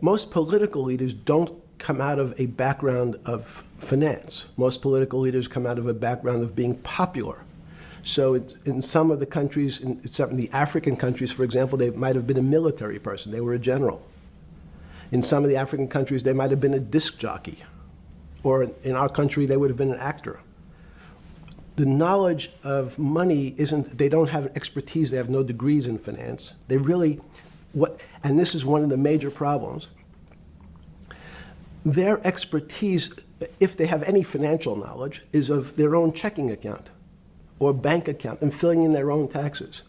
most political leaders don't come out of a background of finance. Most political leaders come out of a background of being popular. So in some of the countries, in some of the African countries, for example, they might have been a military person. They were a general. In some of the African countries, they might have been a disc jockey. Or in our country, they would have been an actor. The knowledge of money isn't, they don't have expertise, they have no degrees in finance. They really, and this is one of the major problems, their expertise, if they have any financial knowledge, is of their own checking account or bank account and filling in their own taxes.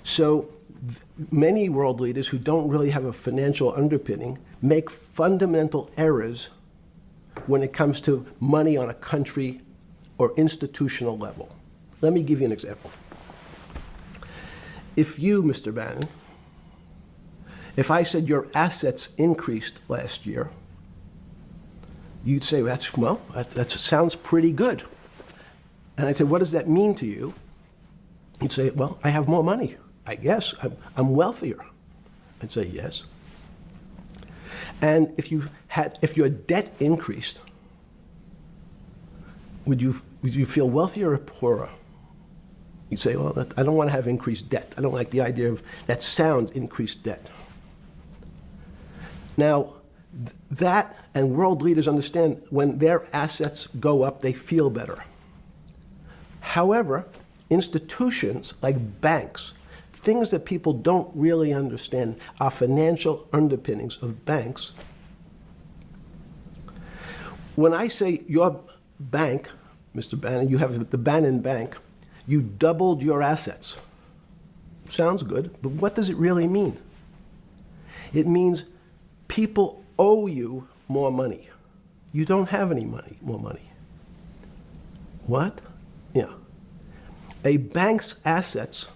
So many world leaders who don't really have a financial underpinning make fundamental errors when it comes to money on a country or institutional level. Let me give you an example. If you, Mr. Bannon, if I said your assets increased last year, you'd say, that sounds pretty good. And I'd say, what does that mean to you? You'd say, well, I have more money. I guess I'm wealthier. I'd say, yes. And if your debt increased, would you feel wealthier or poorer? You'd say, well, I don't want to have increased debt. I don't like the idea of that sound, increased debt. Now, that and world leaders understand when their assets go up, they feel better. However, institutions like banks, things that people don't really understand are financial underpinnings of banks. When I say your bank, Mr. Bannon, you have the Bannon Bank, you doubled your assets. Sounds good, but what does it really mean? It means people owe you more money. You don't have any more money. What? Yeah. A bank's assets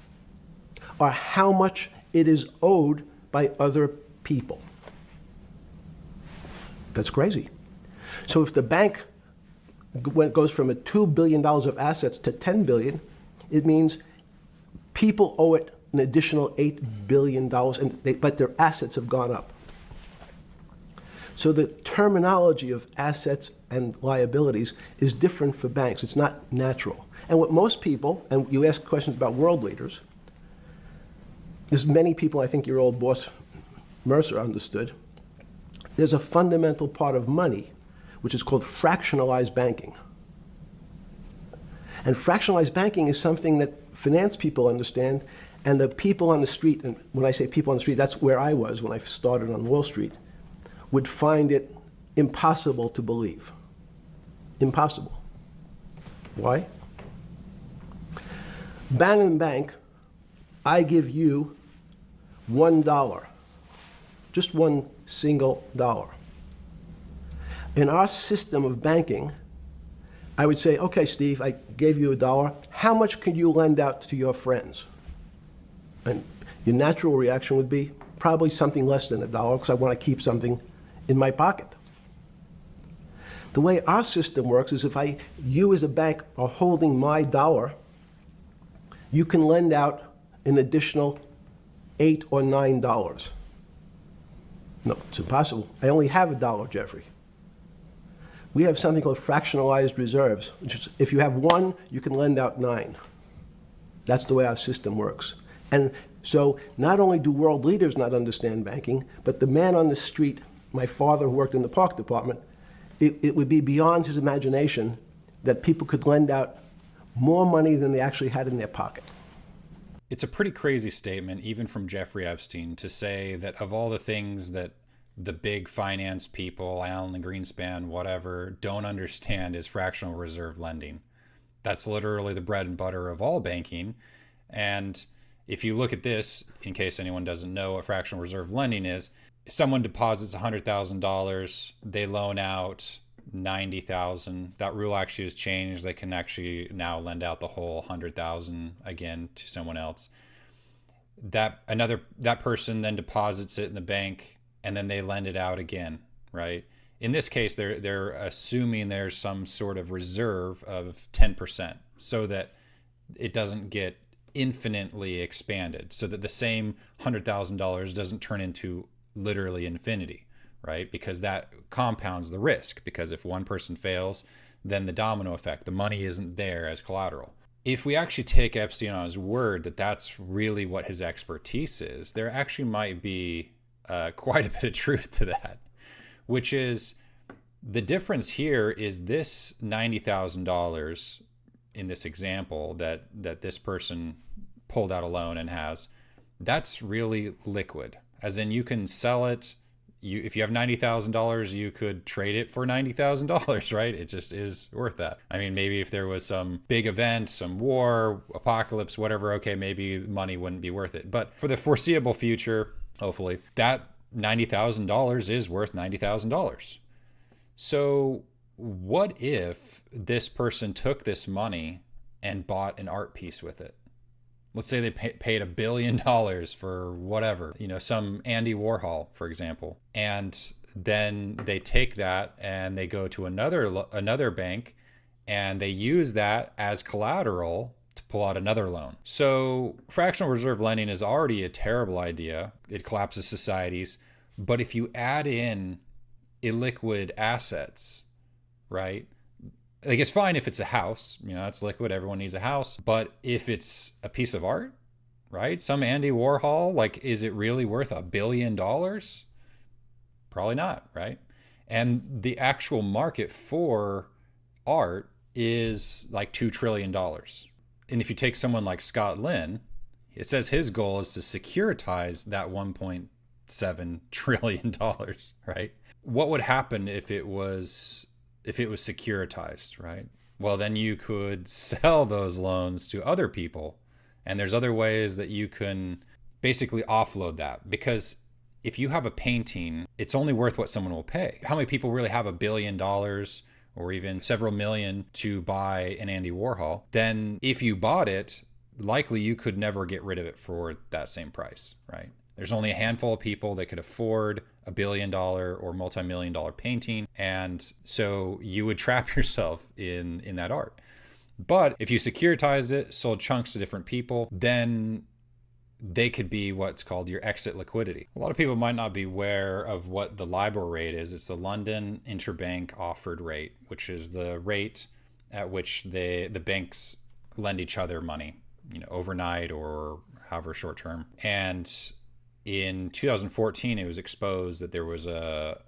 are how much it is owed by other people. That's crazy. So if the bank goes from $2 billion of assets to $10 billion, it means people owe it an additional $8 billion, but their assets have gone up. So the terminology of assets and liabilities is different for banks. It's not natural. And what most people, and you ask questions about world leaders, there's many people, I think your old boss Mercer understood, there's a fundamental part of money which is called fractionalized banking. And fractionalized banking is something that finance people understand, and the people on the street, and when I say people on the street, that's where I was when I started on Wall Street, would find it impossible to believe. Impossible. Why? Bannon Bank, I give you $1, just one single dollar. In our system of banking, I would say, okay, Steve, I gave you $1. How much could you lend out to your friends? And your natural reaction would be probably something less than $1 because I want to keep something in my pocket. The way our system works is if you as a bank are holding my dollar, you can lend out an additional $8 or $9. No, it's impossible. I only have $1, Jeffrey. We have something called fractionalized reserves, which is if you have 1, you can lend out 9. That's the way our system works. And so not only do world leaders not understand banking, but the man on the street, my father who worked in the park department, it would be beyond his imagination that people could lend out more money than they actually had in their pocket. It's a pretty crazy statement, even from Jeffrey Epstein, to say that of all the things that the big finance people, Alan Greenspan, whatever, don't understand is fractional reserve lending. That's literally the bread and butter of all banking. And if you look at this, in case anyone doesn't know what fractional reserve lending is, someone deposits $100,000, they loan out $90,000. That rule actually has changed. They can actually now lend out the whole $100,000 again to someone else. That person then deposits it in the bank, and then they lend it out again, right? In this case, they're assuming there's some sort of reserve of 10% so that it doesn't get infinitely expanded, so that the same $100,000 doesn't turn into literally infinity, right? Because that compounds the risk. Because if one person fails, then the domino effect, the money isn't there as collateral. If we actually take Epstein on his word that that's really what his expertise is, there actually might be quite a bit of truth to that, which is the difference here is this $90,000 in this example that this person pulled out a loan and has, that's really liquid. As in, you can sell it. If you have $90,000, you could trade it for $90,000, right? It just is worth that. I mean, maybe if there was some big event, some war, apocalypse, whatever, okay, maybe money wouldn't be worth it. But for the foreseeable future, hopefully, that $90,000 is worth $90,000. So what if this person took this money and bought an art piece with it? Let's say they paid $1 billion for whatever, some Andy Warhol, for example. And then they take that and they go to another bank and they use that as collateral to pull out another loan. So fractional reserve lending is already a terrible idea. It collapses societies. But if you add in illiquid assets, right? Like, it's fine if it's a house, it's liquid, everyone needs a house. But if it's a piece of art, right? Some Andy Warhol, like, is it really worth $1 billion? Probably not, right? And the actual market for art is like $2 trillion. And if you take someone like Scott Lynn, it says his goal is to securitize that $1.7 trillion, right? What would happen if it was securitized, right? Well, then you could sell those loans to other people. And there's other ways that you can basically offload that. Because if you have a painting, it's only worth what someone will pay. How many people really have $1 billion or even several million to buy an Andy Warhol? Then if you bought it, likely you could never get rid of it for that same price, right? There's only a handful of people that could afford $1 billion or multi-million-dollar painting. And so you would trap yourself in that art. But if you securitized it, sold chunks to different people, then they could be what's called your exit liquidity. A lot of people might not be aware of what the LIBOR rate is. It's the London Interbank Offered Rate, which is the rate at which the banks lend each other money, overnight or however short term. And in 2014, it was exposed that there was a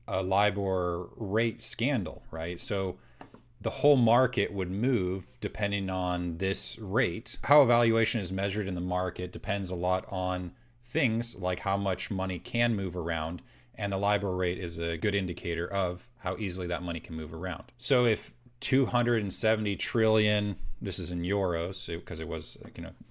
LIBOR rate scandal, right? So the whole market would move depending on this rate. How evaluation is measured in the market depends a lot on things like how much money can move around, and the LIBOR rate is a good indicator of how easily that money can move around. So if 270 trillion, this is in euros because it was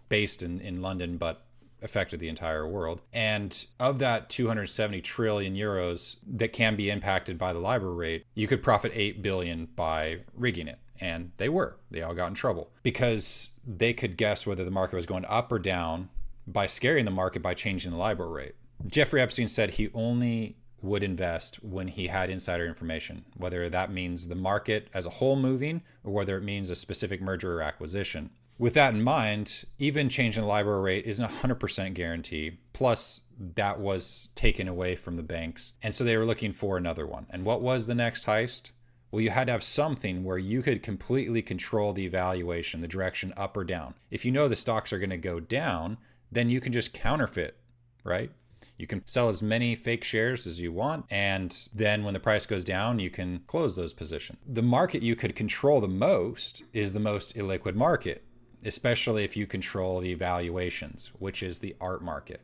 based in London, but affected the entire world. And of that 270 trillion euros that can be impacted by the LIBOR rate, you could profit 8 billion by rigging it. And they all got in trouble because they could guess whether the market was going up or down by scaring the market by changing the LIBOR rate. Jeffrey Epstein said he only would invest when he had insider information, whether that means the market as a whole moving or whether it means a specific merger or acquisition. With that in mind, even changing the LIBOR rate isn't a 100% guarantee. Plus, that was taken away from the banks. And so they were looking for another one. And what was the next heist? Well, you had to have something where you could completely control the evaluation, the direction up or down. If you know the stocks are going to go down, then you can just counterfeit, right? You can sell as many fake shares as you want, and then when the price goes down, you can close those positions. The market you could control the most is the most illiquid market, especially if you control the evaluations, which is the art market.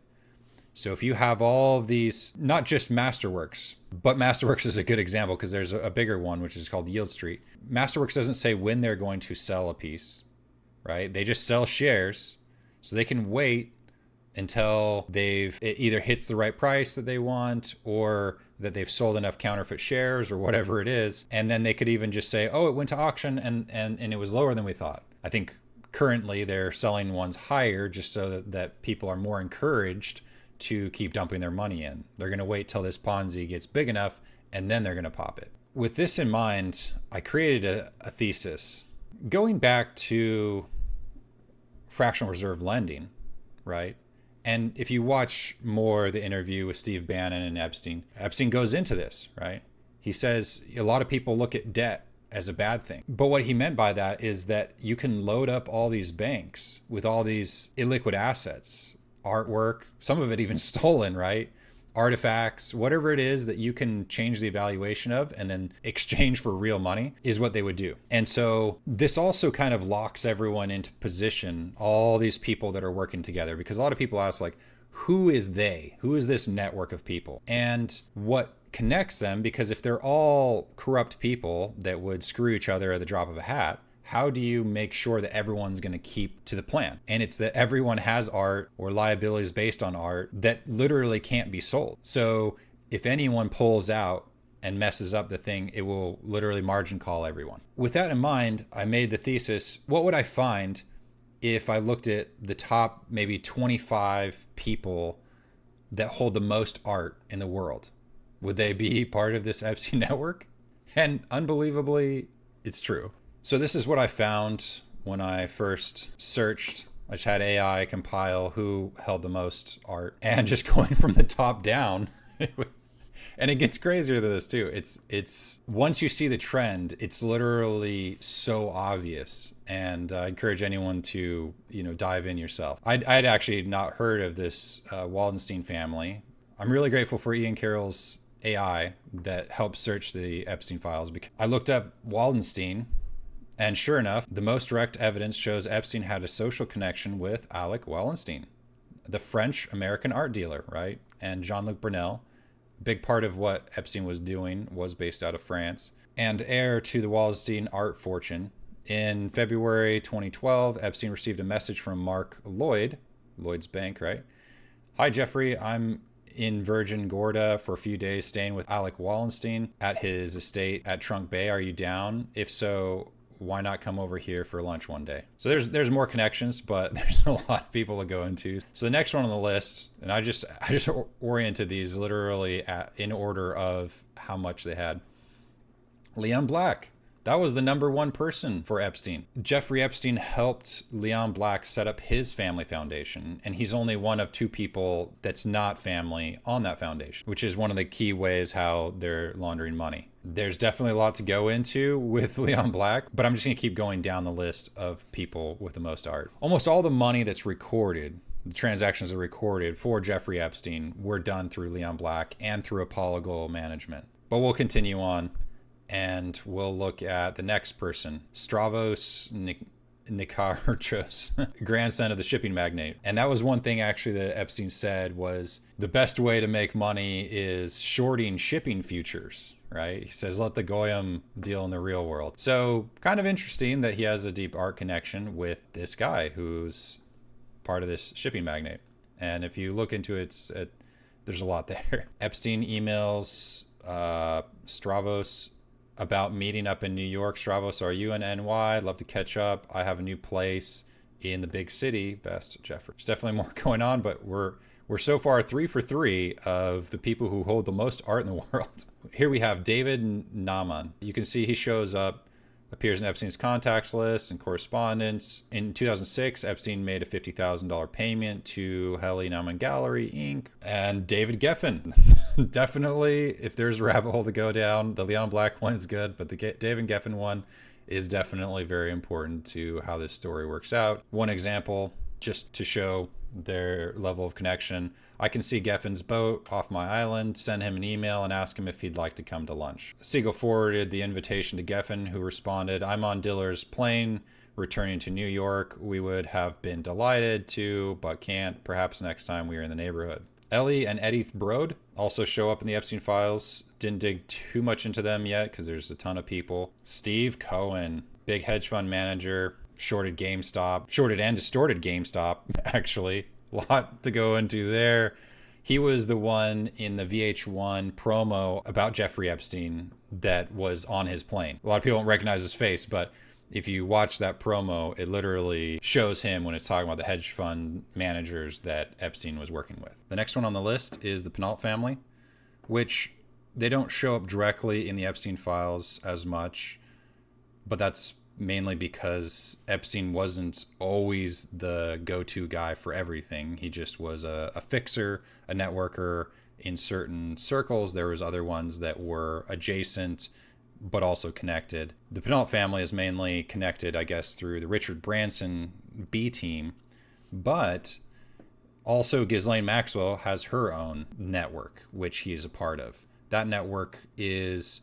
So if you have all of these, not just Masterworks, but Masterworks is a good example because there's a bigger one, which is called Yield Street. Masterworks doesn't say when they're going to sell a piece, right? They just sell shares, so they can wait until it either hits the right price that they want or that they've sold enough counterfeit shares or whatever it is. And then they could even just say, oh, it went to auction and it was lower than we thought. I think currently they're selling ones higher just so that people are more encouraged to keep dumping their money in. They're going to wait till this Ponzi gets big enough and then they're going to pop it. With this in mind, I created a thesis. Going back to fractional reserve lending, right? And if you watch more the interview with Steve Bannon and Epstein goes into this, right? He says a lot of people look at debt as a bad thing. But what he meant by that is that you can load up all these banks with all these illiquid assets, artwork, some of it even stolen, right? Artifacts, whatever it is that you can change the evaluation of and then exchange for real money is what they would do. And so this also kind of locks everyone into position, all these people that are working together, because a lot of people ask, like, who is they? Who is this network of people? And what connects them? Because if they're all corrupt people that would screw each other at the drop of a hat, how do you make sure that everyone's going to keep to the plan? And it's that everyone has art or liabilities based on art that literally can't be sold. So if anyone pulls out and messes up the thing, it will literally margin call everyone. With that in mind, I made the thesis, what would I find if I looked at the top maybe 25 people that hold the most art in the world? Would they be part of this Epstein network? And unbelievably, it's true. So this is what I found when I first searched. I just had AI compile who held the most art, and just going from the top down. And it gets crazier than this too. It's once you see the trend, it's literally so obvious. And I encourage anyone to, dive in yourself. I'd actually not heard of this Waldenstein family. I'm really grateful for Ian Carroll's AI that helped search the Epstein files, because I looked up Waldenstein. And sure enough, the most direct evidence shows Epstein had a social connection with Alec Wallenstein, the French-American art dealer, right? And Jean-Luc Brunel. Big part of what Epstein was doing was based out of France. And heir to the Wallenstein art fortune. In February 2012, Epstein received a message from Mark Lloyd, Lloyd's Bank, right? Hi, Jeffrey. I'm in Virgin Gorda for a few days staying with Alec Wallenstein at his estate at Trunk Bay. Are you down? If so, why not come over here for lunch one day? So there's more connections, but there's a lot of people to go into. So the next one on the list, and I just oriented these literally in order of how much they had. Leon Black. That was the number one person for Epstein. Jeffrey Epstein helped Leon Black set up his family foundation, and he's only one of two people that's not family on that foundation, which is one of the key ways how they're laundering money. There's definitely a lot to go into with Leon Black, but I'm just going to keep going down the list of people with the most art. Almost all the money that's recorded, the transactions that are recorded for Jeffrey Epstein, were done through Leon Black and through Apollo Global Management. But we'll continue on. And we'll look at the next person, Stavros Nikarchos, grandson of the shipping magnate. And that was one thing actually that Epstein said was the best way to make money is shorting shipping futures, right? He says, let the Goyim deal in the real world. So kind of interesting that he has a deep art connection with this guy who's part of this shipping magnate. And if you look into it, there's a lot there. Epstein emails Stavros about meeting up in New York. Stavros, are you in NY? I'd love to catch up. I have a new place in the big city. Best, Jeffrey. There's definitely more going on, but we're so far 3 for 3 of the people who hold the most art in the world. Here we have David Naman. You can see he shows up, appears in Epstein's contacts list and correspondence. In 2006, Epstein made a $50,000 payment to Heli Naman Gallery, Inc. And David Geffen. Definitely, if there's a rabbit hole to go down, the Leon Black one is good, but the David Geffen one is definitely very important to how this story works out. One example, just to show their level of connection, I can see Geffen's boat off my island, send him an email and ask him if he'd like to come to lunch. Siegel forwarded the invitation to Geffen, who responded, I'm on Diller's plane returning to New York. We would have been delighted to, but can't. Perhaps next time we are in the neighborhood. Ellie and Edith Brode also show up in the Epstein files. Didn't dig too much into them yet because there's a ton of people. Steve Cohen, big hedge fund manager, shorted and distorted GameStop, actually. A lot to go into there. He was the one in the VH1 promo about Jeffrey Epstein that was on his plane. A lot of people don't recognize his face, but if you watch that promo, it literally shows him when it's talking about the hedge fund managers that Epstein was working with. The next one on the list is the Penault family, which they don't show up directly in the Epstein files as much, but that's mainly because Epstein wasn't always the go-to guy for everything. He just was a fixer, a networker in certain circles. There was other ones that were adjacent but also connected. The Penalt family is mainly connected, I guess, through the Richard Branson B team, but also Ghislaine Maxwell has her own network, which he is a part of. That network is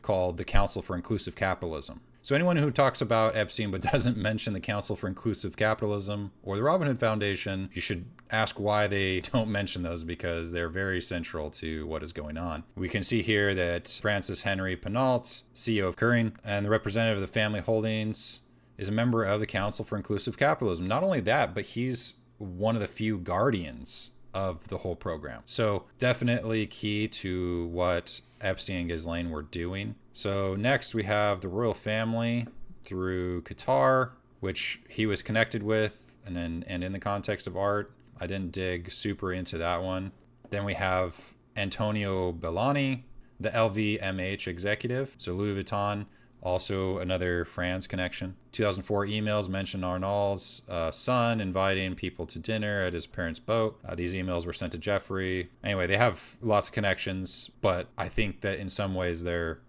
called the Council for Inclusive Capitalism. So anyone who talks about Epstein but doesn't mention the Council for Inclusive Capitalism or the Robin Hood Foundation, you should ask why they don't mention those, because they're very central to what is going on. We can see here that Francis Henry Penalt, CEO of Curring, and the representative of the family holdings, is a member of the Council for Inclusive Capitalism. Not only that, but he's one of the few guardians of the whole program. So definitely key to what Epstein and Ghislaine were doing. So next we have the royal family through Qatar, which he was connected with, and in the context of art. I didn't dig super into that one. Then we have Antonio Bellani, the LVMH executive. So Louis Vuitton, also another France connection. 2004 emails mention Arnault's son inviting people to dinner at his parents' boat. These emails were sent to Jeffrey. Anyway, they have lots of connections, but I think that in some ways they're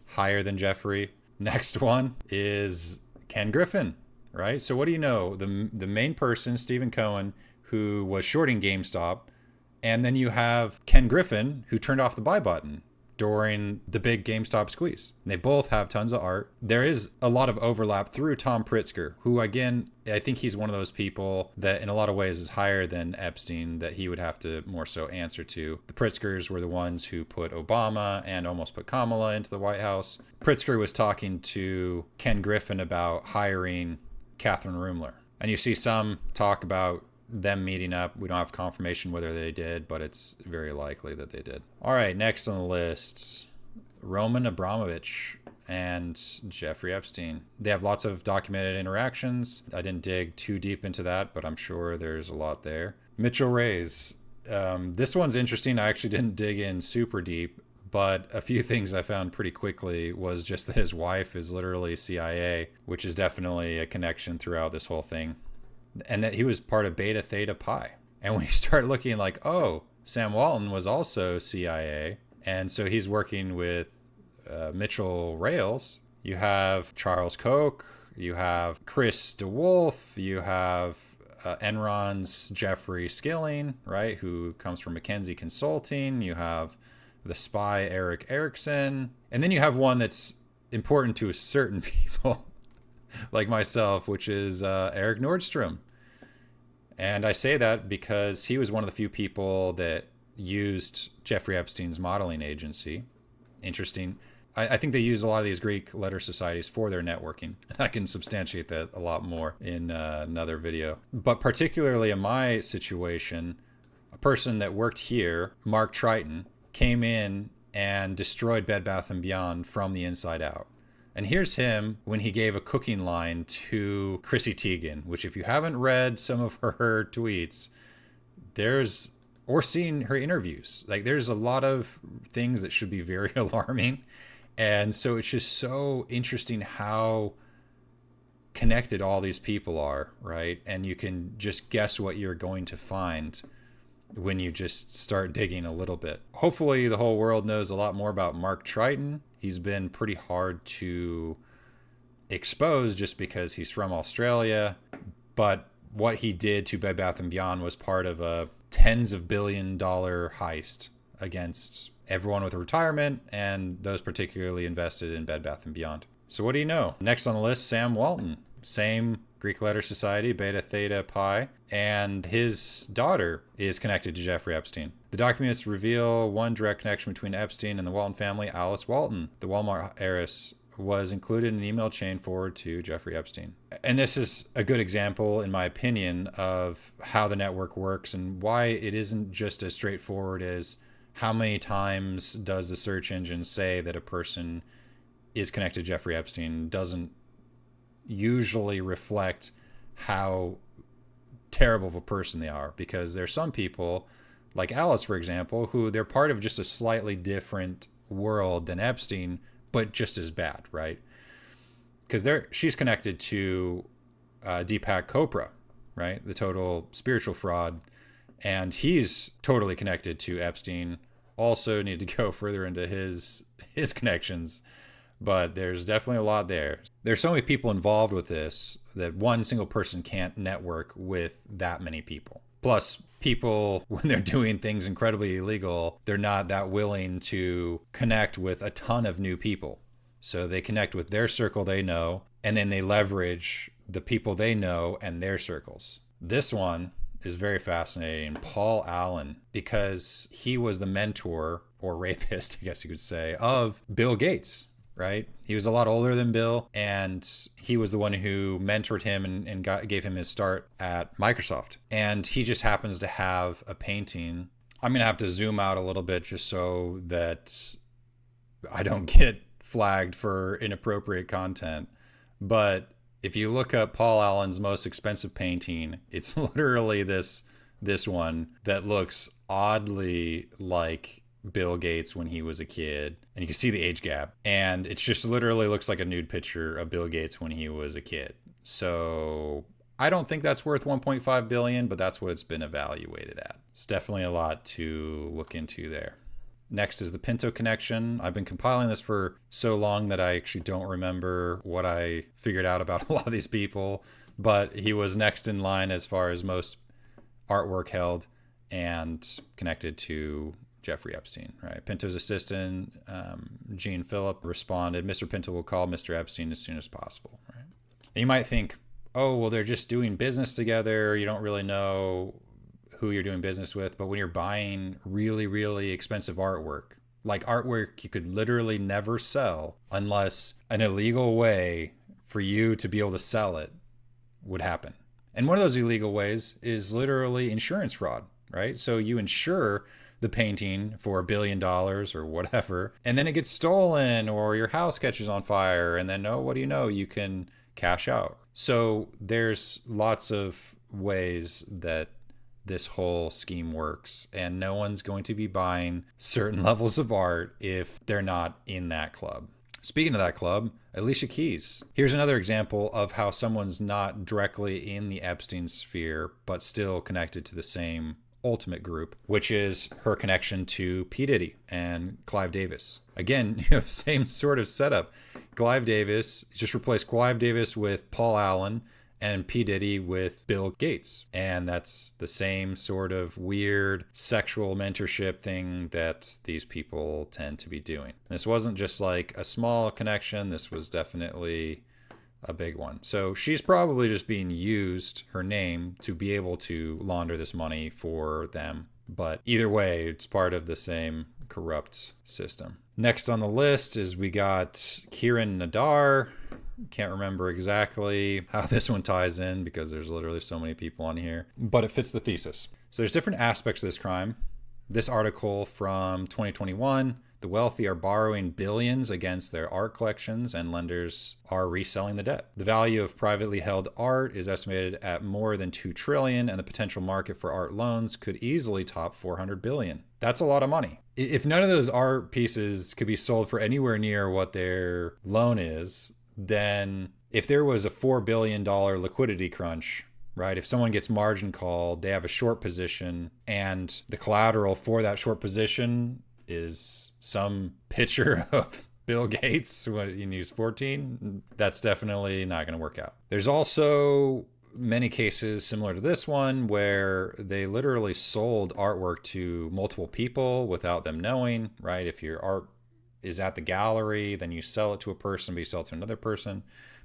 higher than Jeffrey. Next one is Ken Griffin, right? So what do you know? The main person, Stephen Cohen, who was shorting GameStop, and then you have Ken Griffin, who turned off the buy button during the big GameStop squeeze. They both have tons of art. There is a lot of overlap through Tom Pritzker, who, again, I think he's one of those people that in a lot of ways is higher than Epstein, that he would have to more so answer to. The Pritzkers were the ones who put Obama and almost put Kamala into the White House. Pritzker was talking to Ken Griffin about hiring Catherine Rumler. And you see some talk about them meeting up. We don't have confirmation whether they did, but it's very likely that they did. All right, next on the list, Roman Abramovich and Jeffrey Epstein. They have lots of documented interactions. I didn't dig too deep into that, but I'm sure there's a lot there. Mitchell Reyes. This one's interesting. I actually didn't dig in super deep, but a few things I found pretty quickly was just that his wife is literally CIA, which is definitely a connection throughout this whole thing. And that he was part of Beta Theta Pi. And when you start looking like, oh, Sam Walton was also CIA, and so he's working with Mitchell Reyes. You have Charles Koch, you have Chris DeWolf, you have Enron's Jeffrey Skilling, right, who comes from McKinsey Consulting. You have the spy Eric Erickson. And then you have one that's important to certain people, like myself, which is Eric Nordstrom. And I say that because he was one of the few people that used Jeffrey Epstein's modeling agency. Interesting. I think they used a lot of these Greek letter societies for their networking. I can substantiate that a lot more in another video. But particularly in my situation, a person that worked here, Mark Triton, came in and destroyed Bed Bath & Beyond from the inside out. And here's him when he gave a cooking line to Chrissy Teigen, which if you haven't read some of her tweets, or seen her interviews, like there's a lot of things that should be very alarming. And so it's just so interesting how connected all these people are, right? And you can just guess what you're going to find when you just start digging a little bit. Hopefully the whole world knows a lot more about Mark Triton. He's been pretty hard to expose just because he's from Australia. But what he did to Bed Bath & Beyond was part of a tens of billion-dollar heist against everyone with a retirement and those particularly invested in Bed Bath & Beyond. So what do you know? Next on the list, Sam Walton. Same Greek letter society, Beta Theta Pi, and his daughter is connected to Jeffrey Epstein. The documents reveal one direct connection between Epstein and the Walton family. Alice Walton, the Walmart heiress, was included in an email chain forward to Jeffrey Epstein. And this is a good example, in my opinion, of how the network works and why it isn't just as straightforward as how many times does the search engine say that a person is connected to Jeffrey Epstein. Doesn't usually reflect how terrible of a person they are, because there's some people like Alice, for example, who they're part of just a slightly different world than Epstein, but just as bad, right? because she's connected to Deepak Chopra, right? The total spiritual fraud. And he's totally connected to Epstein. Also need to go further into his connections, but there's definitely a lot there. There's so many people involved with this that one single person can't network with that many people. Plus, people, when they're doing things incredibly illegal, they're not that willing to connect with a ton of new people. So they connect with their circle they know, and then they leverage the people they know and their circles. This one is very fascinating. Paul Allen, because he was the mentor or rapist, I guess you could say, of Bill Gates, right? He was a lot older than Bill, and he was the one who mentored him and gave him his start at Microsoft. And he just happens to have a painting. I'm going to have to zoom out a little bit just so that I don't get flagged for inappropriate content. But if you look up Paul Allen's most expensive painting, it's literally this one that looks oddly like Bill Gates when he was a kid, and you can see the age gap, and it just literally looks like a nude picture of Bill Gates when he was a kid. So I don't think that's worth 1.5 billion, but that's what it's been evaluated at. It's definitely a lot to look into there. Next is the Pinto connection. I've been compiling this for so long that I actually don't remember what I figured out about a lot of these people, but he was next in line as far as most artwork held and connected to Jeffrey Epstein, right? Pinto's assistant, Gene Phillip, responded, Mr. Pinto will call Mr. Epstein as soon as possible, right? And you might think, oh, well, they're just doing business together. You don't really know who you're doing business with. But when you're buying really, really expensive artwork, like artwork you could literally never sell unless an illegal way for you to be able to sell it would happen. And one of those illegal ways is literally insurance fraud, right? So you insure the painting for $1 billion or whatever, and then it gets stolen or your house catches on fire, and then, oh, what do you know? You can cash out. So there's lots of ways that this whole scheme works, and no one's going to be buying certain levels of art if they're not in that club. Speaking of that club, Alicia Keys. Here's another example of how someone's not directly in the Epstein sphere, but still connected to the same ultimate group, which is her connection to P. Diddy and Clive Davis. Again, you have the same sort of setup. Clive Davis, just replace Clive Davis with Paul Allen and P. Diddy with Bill Gates. And that's the same sort of weird sexual mentorship thing that these people tend to be doing. This wasn't just like a small connection. This was definitely a big one. So she's probably just being used, her name, to be able to launder this money for them. But either way, it's part of the same corrupt system. Next on the list is we got Kiran Nadar. Can't remember exactly how this one ties in because there's literally so many people on here, but it fits the thesis. So there's different aspects of this crime. This article from 2021, the wealthy are borrowing billions against their art collections and lenders are reselling the debt. The value of privately held art is estimated at more than 2 trillion and the potential market for art loans could easily top 400 billion. That's a lot of money. If none of those art pieces could be sold for anywhere near what their loan is, then if there was a $4 billion liquidity crunch, right? If someone gets margin called, they have a short position, and the collateral for that short position is some picture of Bill Gates when he's 14, that's definitely not going to work out. There's also many cases similar to this one where they literally sold artwork to multiple people without them knowing, right? If your art is at the gallery, then you sell it to a person, but you sell it to another person.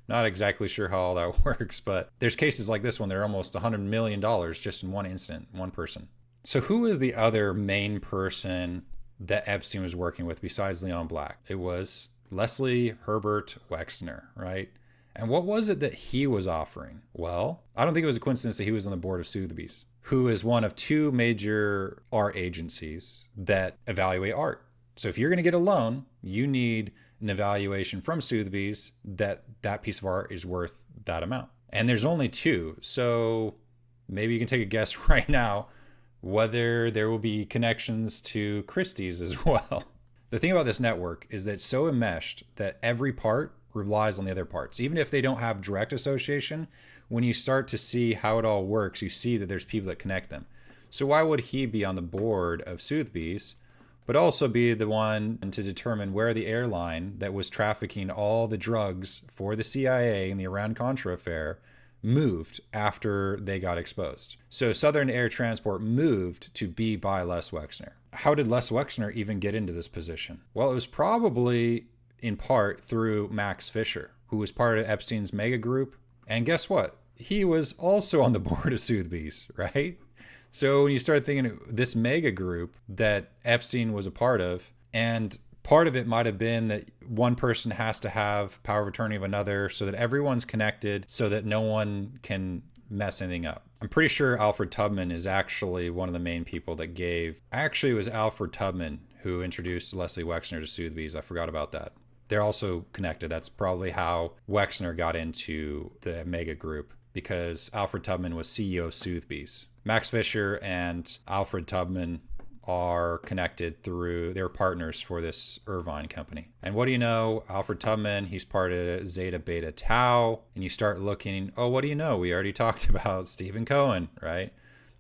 Not exactly sure how all that works, but there's cases like this one. They're almost $100 million just in one instant, one person. So who is the other main person that Epstein was working with besides Leon Black? It was Leslie Herbert Wexner, right? And what was it that he was offering? Well, I don't think it was a coincidence that he was on the board of Sotheby's, who is one of 2 major art agencies that evaluate art. So if you're going to get a loan, you need an evaluation from Sotheby's that that piece of art is worth that amount. And there's only 2. So maybe you can take a guess right now whether there will be connections to Christie's as well. The thing about this network is that it's so enmeshed that every part relies on the other parts. Even if they don't have direct association, when you start to see how it all works, you see that there's people that connect them. So why would he be on the board of Sotheby's, but also be the one to determine where the airline that was trafficking all the drugs for the CIA in the Iran-Contra affair moved after they got exposed? So Southern Air Transport moved to be by Les Wexner. How did Les Wexner even get into this position? Well, it was probably in part through Max Fisher, who was part of Epstein's mega group. And guess what? He was also on the board of Sotheby's, right? So when you start thinking this mega group that Epstein was a part of, and part of it might have been that one person has to have power of attorney of another so that everyone's connected so that no one can mess anything up. I'm pretty sure Alfred Tubman is actually one of the main people that actually it was Alfred Tubman who introduced Leslie Wexner to Sotheby's. I forgot about that. They're also connected. That's probably how Wexner got into the mega group, because Alfred Tubman was CEO of Sotheby's. Max Fisher and Alfred Tubman are connected through, they're partners for this Irvine company. And what do you know? Alfred Tubman, he's part of Zeta Beta Tau. And you start looking, oh, what do you know? We already talked about Stephen Cohen, right?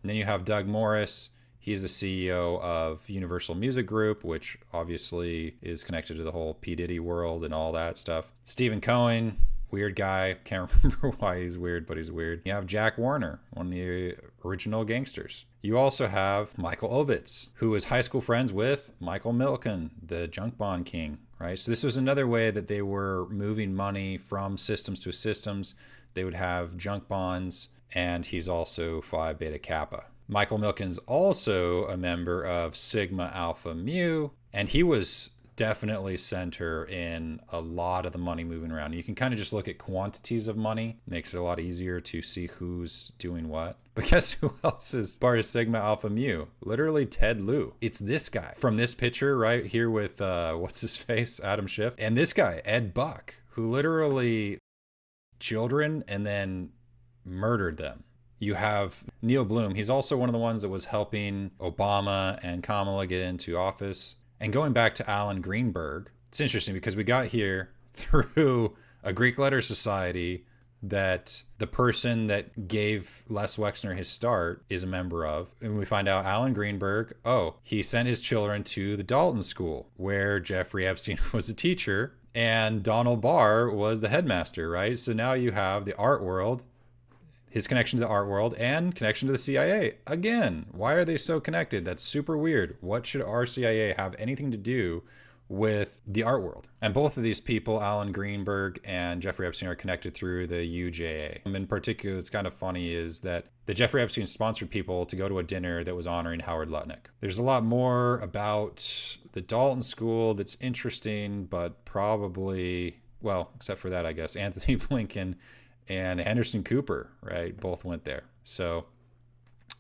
And then you have Doug Morris. He's the CEO of Universal Music Group, which obviously is connected to the whole P. Diddy world and all that stuff. Stephen Cohen, weird guy. Can't remember why he's weird, but he's weird. You have Jack Warner, one of the original gangsters. You also have Michael Ovitz, who was high school friends with Michael Milken, the junk bond king, right? So this was another way that they were moving money from systems to systems. They would have junk bonds, and he's also Phi Beta Kappa. Michael Milken's also a member of Sigma Alpha Mu, and he was definitely center in a lot of the money moving around. You can kind of just look at quantities of money. Makes it a lot easier to see who's doing what. But guess who else is part of Sigma Alpha Mu? Literally Ted Lieu. It's this guy from this picture right here with, what's his face? Adam Schiff. And this guy, Ed Buck, who literally children and then murdered them. You have Neil Bloom. He's also one of the ones that was helping Obama and Kamala get into office. And going back to Alan Greenberg, it's interesting because we got here through a Greek letter society that the person that gave Les Wexner his start is a member of. And we find out Alan Greenberg, he sent his children to the Dalton School where Jeffrey Epstein was a teacher and Donald Barr was the headmaster, right? So now you have the art world, his connection to the art world, and connection to the CIA. Again, why are they so connected? That's super weird. What should our CIA have anything to do with the art world? And both of these people, Alan Greenberg and Jeffrey Epstein, are connected through the UJA. In particular, it's kind of funny is that the Jeffrey Epstein sponsored people to go to a dinner that was honoring Howard Lutnick. There's a lot more about the Dalton School that's interesting, but probably, well, except for that, I guess, Anthony Blinken and Anderson Cooper, right? Both went there. So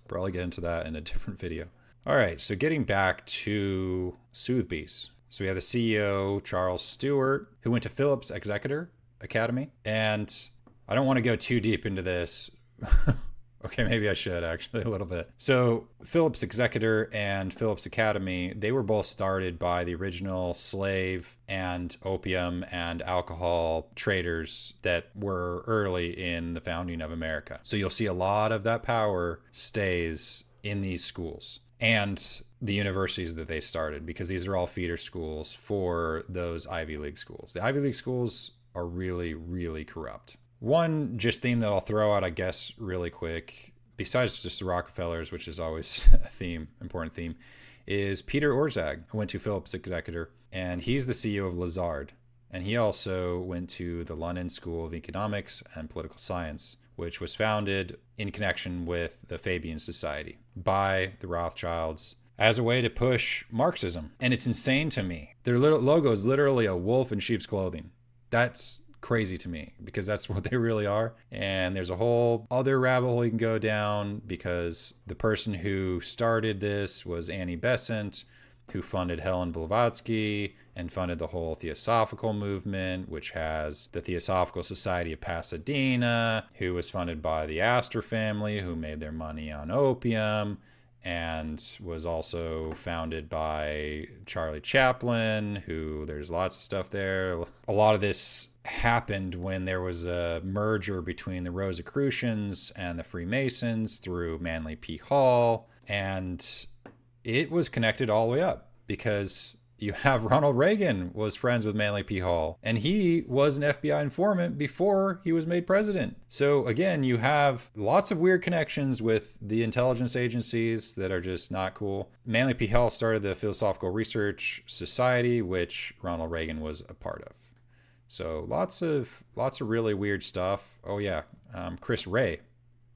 probably get into that in a different video. All right, so getting back to Sotheby's. So we have the CEO, Charles Stewart, who went to Phillips Executor Academy. And I don't want to go too deep into this. Okay, maybe I should actually a little bit. So Phillips Executor and Phillips Academy, they were both started by the original slave and opium and alcohol traders that were early in the founding of America. So you'll see a lot of that power stays in these schools and the universities that they started, because these are all feeder schools for those Ivy League schools. The Ivy League schools are really, really corrupt. One just theme that I'll throw out, I guess, really quick, besides just the Rockefellers, which is always a theme, important theme, is Peter Orszag, who went to Phillips Executor, and he's the CEO of Lazard. And he also went to the London School of Economics and Political Science, which was founded in connection with the Fabian Society by the Rothschilds as a way to push Marxism. And it's insane to me. Their little logo is literally a wolf in sheep's clothing. That's crazy to me, because that's what they really are. And there's a whole other rabbit hole you can go down, because the person who started this was Annie Besant, who funded Helen Blavatsky and funded the whole Theosophical movement, which has the Theosophical Society of Pasadena, who was funded by the Astor family, who made their money on opium, and was also founded by Charlie Chaplin, who there's lots of stuff there. A lot of this happened when there was a merger between the Rosicrucians and the Freemasons through Manly P. Hall. And it was connected all the way up because you have Ronald Reagan was friends with Manly P. Hall, and he was an FBI informant before he was made president. So again, you have lots of weird connections with the intelligence agencies that are just not cool. Manly P. Hall started the Philosophical Research Society, which Ronald Reagan was a part of. So lots of really weird stuff. Oh yeah, Chris Wray,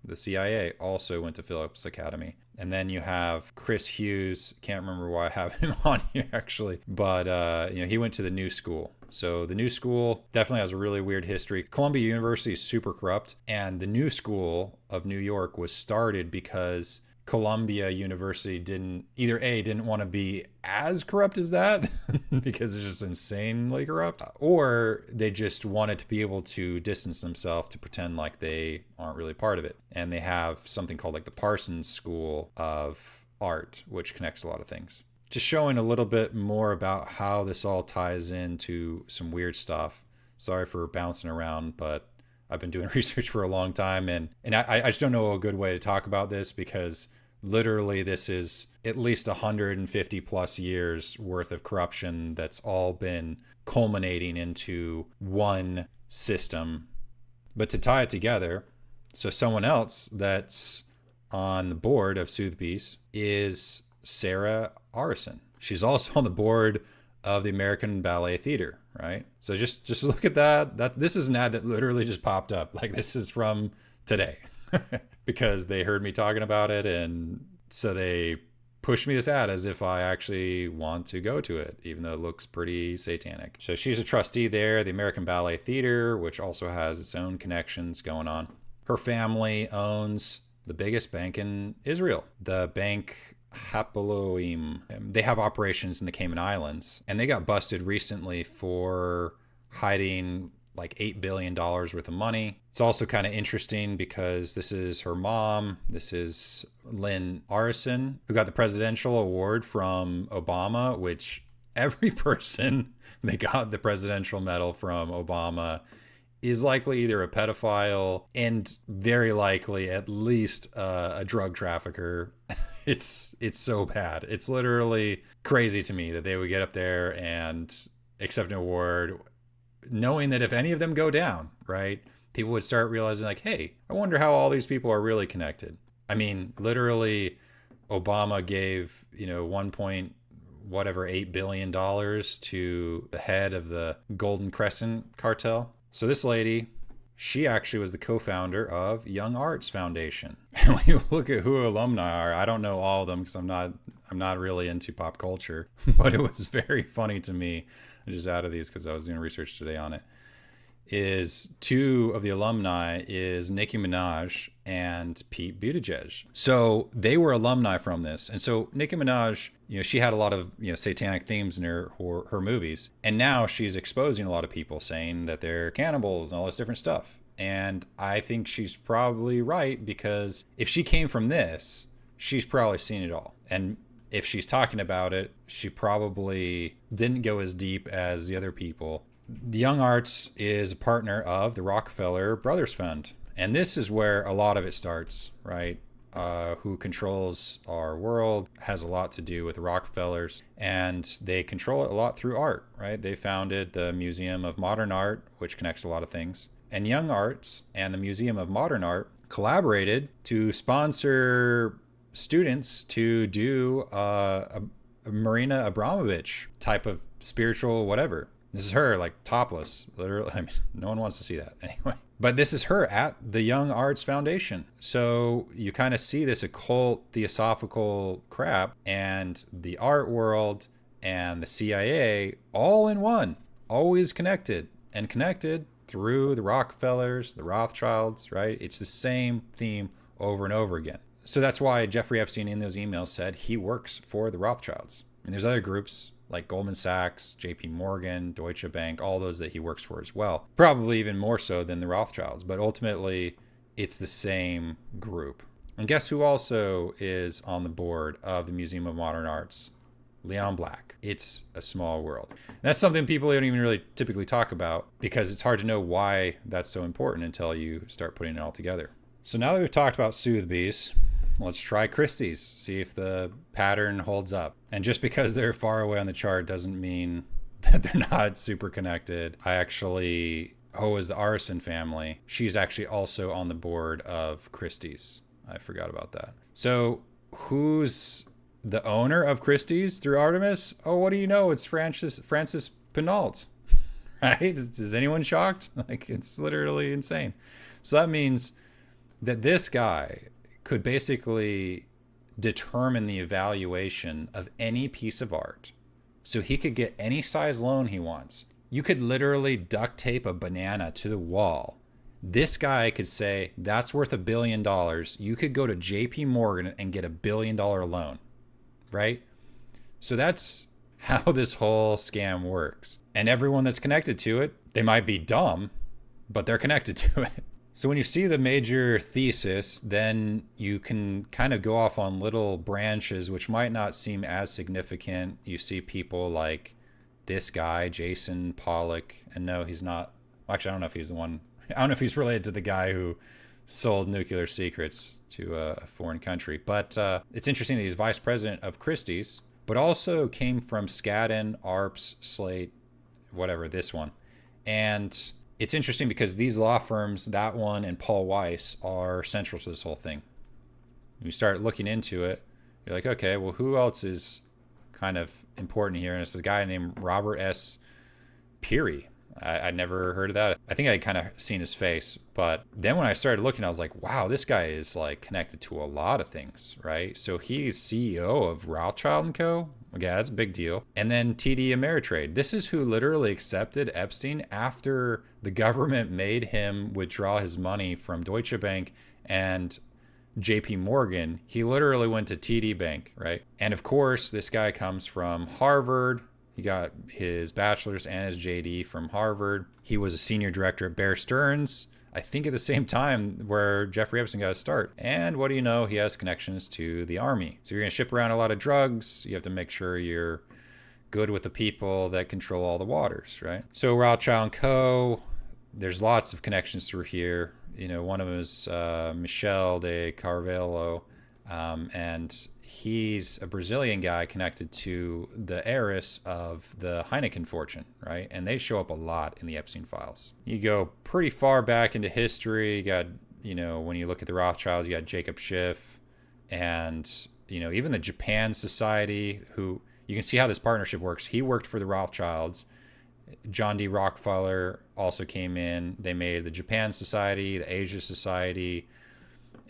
the CIA, also went to Phillips Academy. And then you have Chris Hughes. Can't remember why I have him on here actually, but he went to the New School. So the New School definitely has a really weird history. Columbia University is super corrupt, and the New School of New York was started because Columbia University didn't want to be as corrupt as that because it's just insanely corrupt, or they just wanted to be able to distance themselves to pretend like they aren't really part of it. And they have something called like the Parsons School of Art, which connects a lot of things. Just showing a little bit more about how this all ties into some weird stuff. Sorry for bouncing around, but I've been doing research for a long time, and I just don't know a good way to talk about this because literally this is at least 150 plus years worth of corruption that's all been culminating into one system. But to tie it together, so someone else that's on the board of Sotheby's is Sarah Arison. She's also on the board of the American Ballet Theater, right? So just look at that. This is an ad that literally just popped up. Like, this is from today because they heard me talking about it, and so they pushed me this ad as if I actually want to go to it, even though it looks pretty satanic. So she's a trustee there, the American Ballet Theater, which also has its own connections going on. Her family owns the biggest bank in Israel, the bank Hapoaloim. They have operations in the Cayman Islands, and they got busted recently for hiding like $8 billion worth of money. It's also kind of interesting because this is her mom. This is Lynn Arison, who got the presidential award from Obama, which every person that got the presidential medal from Obama is likely either a pedophile and very likely at least a drug trafficker. It's so bad. It's literally crazy to me that they would get up there and accept an award knowing that if any of them go down, right, people would start realizing like, hey, I wonder how all these people are really connected. I mean, literally Obama gave, 1.8 billion dollars to the head of the Golden Crescent cartel. So this lady, she actually was the co-founder of Young Arts Foundation. And when you look at who alumni are, I don't know all of them because I'm not really into pop culture, but it was very funny to me. I just added these because I was doing research today on it. Is two of the alumni is Nicki Minaj and Pete Buttigieg. So they were alumni from this. And so Nicki Minaj, she had a lot of, satanic themes in her movies. And now she's exposing a lot of people saying that they're cannibals and all this different stuff. And I think she's probably right, because if she came from this, she's probably seen it all. And if she's talking about it, she probably didn't go as deep as the other people. The Young Arts is a partner of the Rockefeller Brothers Fund. And this is where a lot of it starts, right? Who controls our world has a lot to do with the Rockefellers, and they control it a lot through art, right? They founded the Museum of Modern Art, which connects a lot of things. And Young Arts and the Museum of Modern Art collaborated to sponsor students to do a Marina Abramovich type of spiritual whatever. This is her, like, topless, literally. I mean, no one wants to see that anyway. But this is her at the Young Arts Foundation. So you kind of see this occult theosophical crap and the art world and the CIA all in one, always connected, and connected through the Rockefellers, the Rothschilds, right? It's the same theme over and over again. So that's why Jeffrey Epstein in those emails said he works for the Rothschilds. And there's other groups like Goldman Sachs, JP Morgan, Deutsche Bank, all those that he works for as well. Probably even more so than the Rothschilds, but ultimately it's the same group. And guess who also is on the board of the Museum of Modern Arts? Leon Black. It's a small world. And that's something people don't even really typically talk about because it's hard to know why that's so important until you start putting it all together. So now that we've talked about Sotheby's, let's try Christie's, see if the pattern holds up. And just because they're far away on the chart doesn't mean that they're not super connected. I actually, is the Arison family. She's actually also on the board of Christie's. I forgot about that. So who's the owner of Christie's through Artemis? Oh, what do you know? It's Francis Pinault, right? Is anyone shocked? Like, it's literally insane. So that means that this guy could basically determine the evaluation of any piece of art. So he could get any size loan he wants. You could literally duct tape a banana to the wall. This guy could say, that's worth $1 billion. You could go to JP Morgan and get $1 billion loan, right? So that's how this whole scam works. And everyone that's connected to it, they might be dumb, but they're connected to it. So when you see the major thesis, then you can kind of go off on little branches, which might not seem as significant. You see people like this guy, Jason Pollock, and no, he's not. Actually, I don't know if he's the one. I don't know if he's related to the guy who sold nuclear secrets to a foreign country. But it's interesting that he's vice president of Christie's, but also came from Skadden, Arps, Slate, whatever, this one. And it's interesting because these law firms, that one and Paul Weiss, are central to this whole thing. When you start looking into it, you're like, okay, well, who else is kind of important here? And it's a guy named Robert S. Peary. I'd never heard of that. I think I'd kind of seen his face. But then when I started looking, I was like, wow, this guy is like connected to a lot of things, right? So he's CEO of Rothschild & Co. Yeah, that's a big deal. And then TD Ameritrade. This is who literally accepted Epstein after the government made him withdraw his money from Deutsche Bank and JP Morgan. He literally went to TD Bank, right? And of course, this guy comes from Harvard. He got his bachelor's and his JD from Harvard. He was a senior director at Bear Stearns, I think at the same time where Jeffrey Epstein got his start. And what do you know? He has connections to the Army. So you're going to ship around a lot of drugs. You have to make sure you're good with the people that control all the waters, right? So Rothschild & Co., there's lots of connections through here. You know, one of them is Michel de Carvalho, and he's a Brazilian guy connected to the heiress of the Heineken fortune, right? And they show up a lot in the Epstein files. You go pretty far back into history. You got, you know, when you look at the Rothschilds, you got Jacob Schiff and, you know, even the Japan Society, who you can see how this partnership works. He worked for the Rothschilds. John D. Rockefeller also came in. They made the Japan Society, the Asia Society.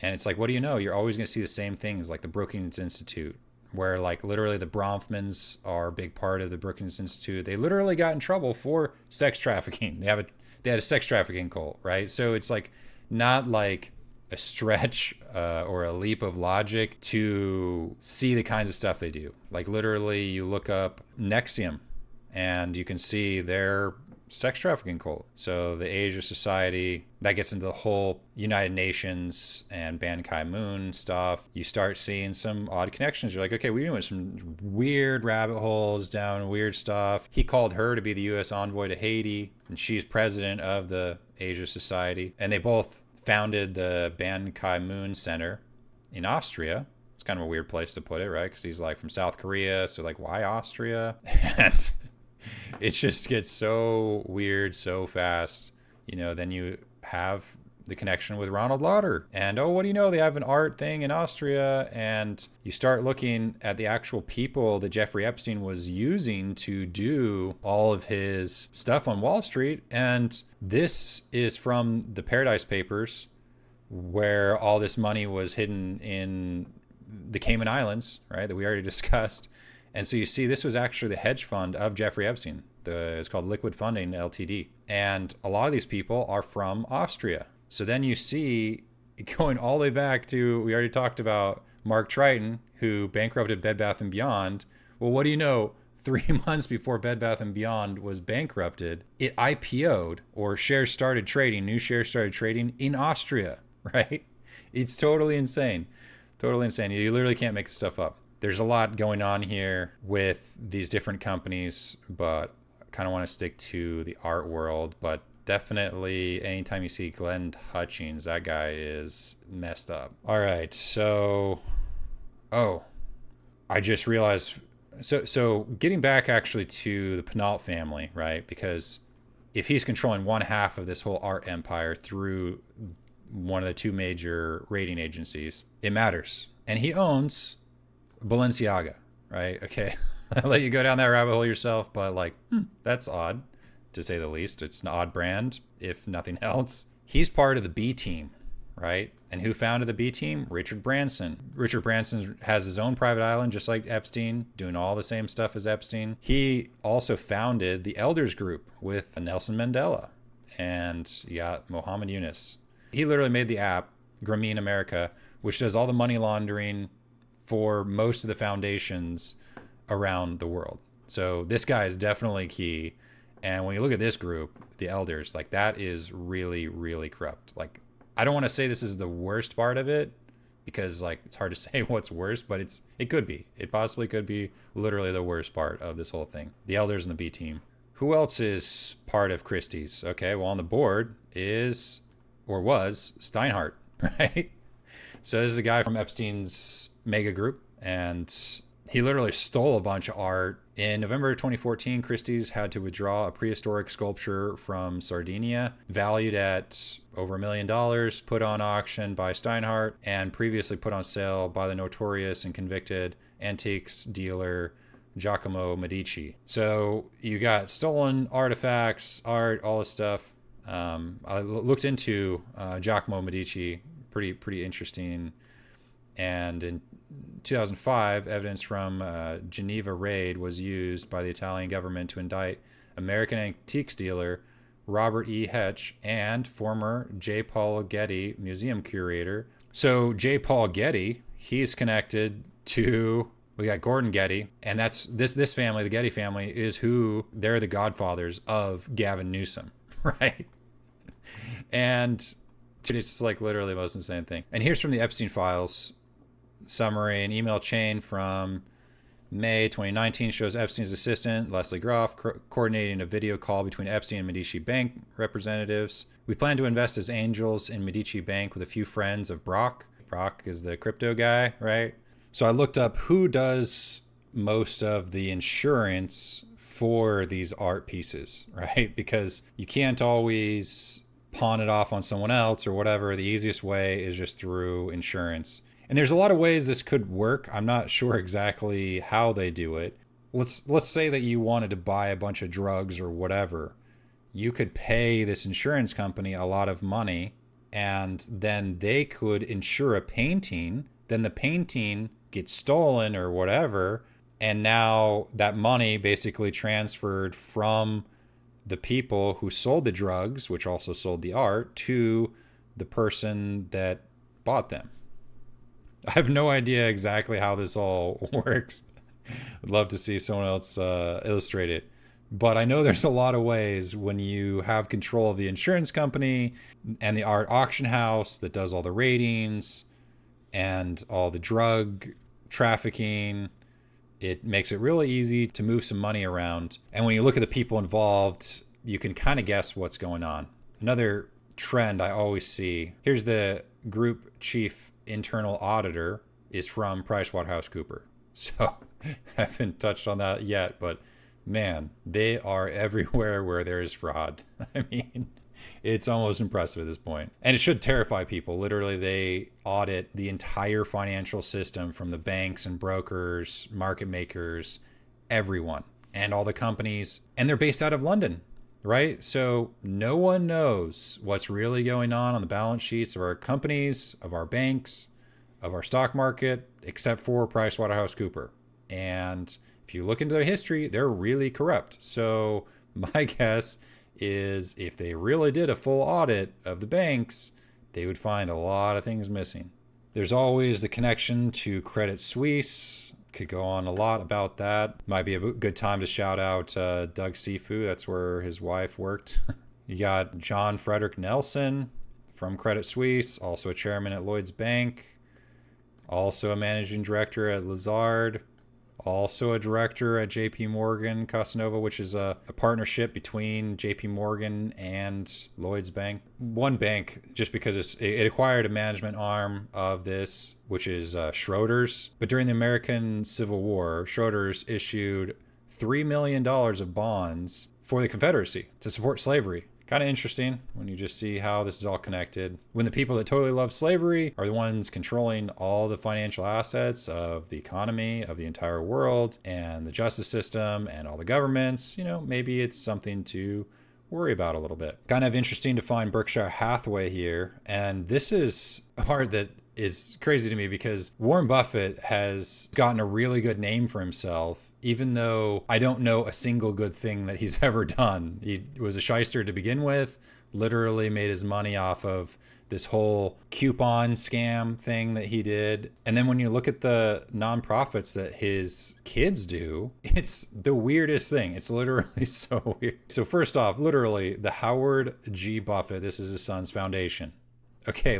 And it's like, what do you know? You're always going to see the same things, like the Brookings Institute, where like literally the Bronfmans are a big part of the Brookings Institute. They literally got in trouble for sex trafficking. They had a sex trafficking cult, right? So it's like not like a stretch or a leap of logic to see the kinds of stuff they do. Like literally you look up Nexium and you can see their sex trafficking cult. So the Asia Society, that gets into the whole United Nations and Ban Ki-moon stuff. You start seeing some odd connections. You're like, okay, we went some weird rabbit holes down weird stuff. He called her to be the U.S. envoy to Haiti, and she's president of the Asia Society. And they both founded the Ban Ki-moon Center in Austria. It's kind of a weird place to put it, right? Because he's like from South Korea, so like, why Austria? And it just gets so weird so fast. You know, then you have the connection with Ronald Lauder. And oh, what do you know? They have an art thing in Austria. And you start looking at the actual people that Jeffrey Epstein was using to do all of his stuff on Wall Street. And this is from the Paradise Papers, where all this money was hidden in the Cayman Islands, right, that we already discussed. And so you see, this was actually the hedge fund of Jeffrey Epstein. It's called Liquid Funding Ltd. And a lot of these people are from Austria. So then you see, going all the way back to, we already talked about Mark Triton, who bankrupted Bed Bath & Beyond. Well, what do you know? 3 months before Bed Bath & Beyond was bankrupted, it IPO'd, or shares started trading, new shares started trading in Austria, right? It's totally insane. Totally insane. You literally can't make this stuff up. There's a lot going on here with these different companies, but I kind of want to stick to the art world. But definitely anytime you see Glenn Hutchings, that guy is messed up. All right, so I just realized, so getting back actually to the Penalt family, right? Because if he's controlling one half of this whole art empire through one of the two major rating agencies, it matters. And he owns Balenciaga, right? Okay, I'll let you go down that rabbit hole yourself, but like, that's odd, to say the least. It's an odd brand, if nothing else. He's part of the B team, right? And who founded the B team? Richard Branson. Richard Branson has his own private island, just like Epstein, doing all the same stuff as Epstein. He also founded the Elders Group with Nelson Mandela, and you got Mohammed Yunus. He literally made the app, Grameen America, which does all the money laundering for most of the foundations around the world. So this guy is definitely key. And when you look at this group, the elders, like that is really, really corrupt. Like, I don't want to say this is the worst part of it, because like it's hard to say what's worse, but it could be. It possibly could be literally the worst part of this whole thing. The elders and the B team. Who else is part of Christie's? Okay, well on the board is, or was, Steinhardt, right? So this is a guy from Epstein's mega group, and he literally stole a bunch of art. In November 2014, Christie's had to withdraw a prehistoric sculpture from Sardinia, valued at over $1 million, put on auction by Steinhardt, and previously put on sale by the notorious and convicted antiques dealer Giacomo Medici. So you got stolen artifacts, art, all this stuff. I looked into Giacomo Medici, pretty interesting. And in 2005, evidence from Geneva raid was used by the Italian government to indict American antiques dealer Robert E. Hetch and former J. Paul Getty museum curator. So J. Paul Getty, he's connected to, we got Gordon Getty, and that's this family, the Getty family, is who, they're the godfathers of Gavin Newsom, right? And it's like literally the most insane thing. And here's from the Epstein files summary. An email chain from May 2019 shows Epstein's assistant, Leslie Groff, coordinating a video call between Epstein and Medici Bank representatives. We plan to invest as angels in Medici Bank with a few friends of Brock. Brock is the crypto guy, right? So I looked up who does most of the insurance for these art pieces, right? Because you can't always pawn it off on someone else or whatever. The easiest way is just through insurance. And there's a lot of ways this could work. I'm not sure exactly how they do it. Let's say that you wanted to buy a bunch of drugs or whatever. You could pay this insurance company a lot of money, and then they could insure a painting. Then the painting gets stolen or whatever, and now that money basically transferred from the people who sold the drugs, which also sold the art, to the person that bought them. I have no idea exactly how this all works. I'd love to see someone else illustrate it. But I know there's a lot of ways when you have control of the insurance company and the art auction house that does all the ratings and all the drug trafficking. It makes it really easy to move some money around. And when you look at the people involved, you can kind of guess what's going on. Another trend I always see, here's the group chief internal auditor is from PricewaterhouseCoopers. So I haven't touched on that yet, but man, they are everywhere where there is fraud. I mean, it's almost impressive at this point. And it should terrify people. Literally, they audit the entire financial system from the banks and brokers, market makers, everyone, and all the companies. And they're based out of London, right? So no one knows what's really going on the balance sheets of our companies, of our banks, of our stock market, except for PricewaterhouseCoopers. And if you look into their history, they're really corrupt. So my guess is if they really did a full audit of the banks, they would find a lot of things missing. There's always the connection to Credit Suisse. Could go on a lot about that. Might be a good time to shout out Doug Sifu. That's where his wife worked. You got John Frederick Nelson from Credit Suisse, also a chairman at Lloyd's Bank. also a managing director at Lazard, also a director at JP Morgan Casanova, which is a partnership between JP Morgan and Lloyd's Bank. One bank, just because it acquired a management arm of this, which is Schroders. But during the American Civil War, Schroders issued $3 million of bonds for the Confederacy to support slavery. Kind of interesting when you just see how this is all connected. When the people that totally love slavery are the ones controlling all the financial assets of the economy of the entire world and the justice system and all the governments, maybe it's something to worry about a little bit. Kind of interesting to find Berkshire Hathaway here. And this is a part that is crazy to me because Warren Buffett has gotten a really good name for himself, even though I don't know a single good thing that he's ever done. He was a shyster to begin with, literally made his money off of this whole coupon scam thing that he did. And then when you look at the nonprofits that his kids do, it's the weirdest thing. It's literally so weird. So first off, literally the Howard G. Buffett, this is his son's foundation. Okay,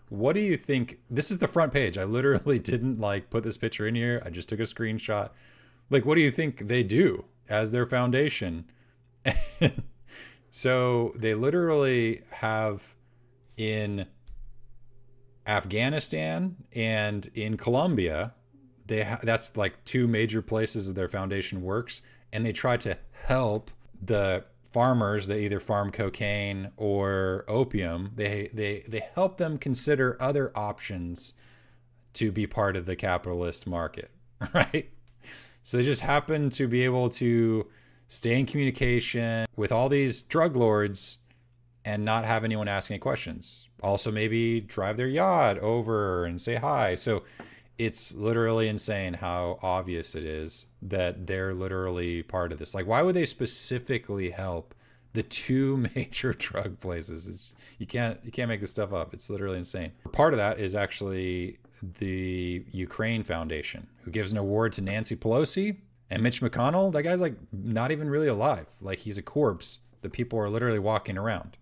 what do you think? This is the front page. I literally didn't put this picture in here. I just took a screenshot. What do you think they do as their foundation? So they literally have in Afghanistan and in Colombia, that's two major places that their foundation works. And they try to help the farmers that either farm cocaine or opium. They help them consider other options to be part of the capitalist market, right? So they just happen to be able to stay in communication with all these drug lords and not have anyone ask any questions. Also, maybe drive their yacht over and say hi. So it's literally insane how obvious it is that they're literally part of this. Why would they specifically help the two major drug places? You can't make this stuff up. It's literally insane. Part of that is actually the Ukraine Foundation, who gives an award to Nancy Pelosi and Mitch McConnell. That guy's not even really alive. He's a corpse. The people are literally walking around.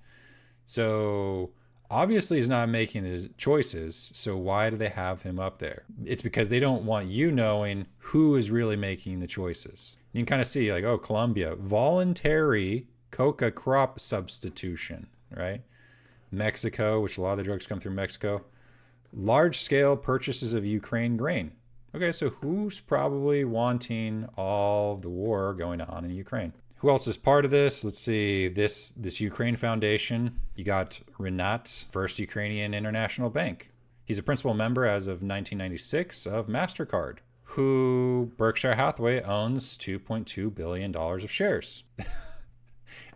So obviously he's not making the choices. So why do they have him up there? It's because they don't want you knowing who is really making the choices. You can kind of see Colombia, voluntary coca crop substitution, right? Mexico, which a lot of the drugs come through Mexico. Large-scale purchases of Ukraine grain. Okay, so who's probably wanting all the war going on in Ukraine? Who else is part of this? Let's see, this Ukraine Foundation. You got Rinat, First Ukrainian International Bank. He's a principal member as of 1996 of MasterCard, who Berkshire Hathaway owns $2.2 billion of shares.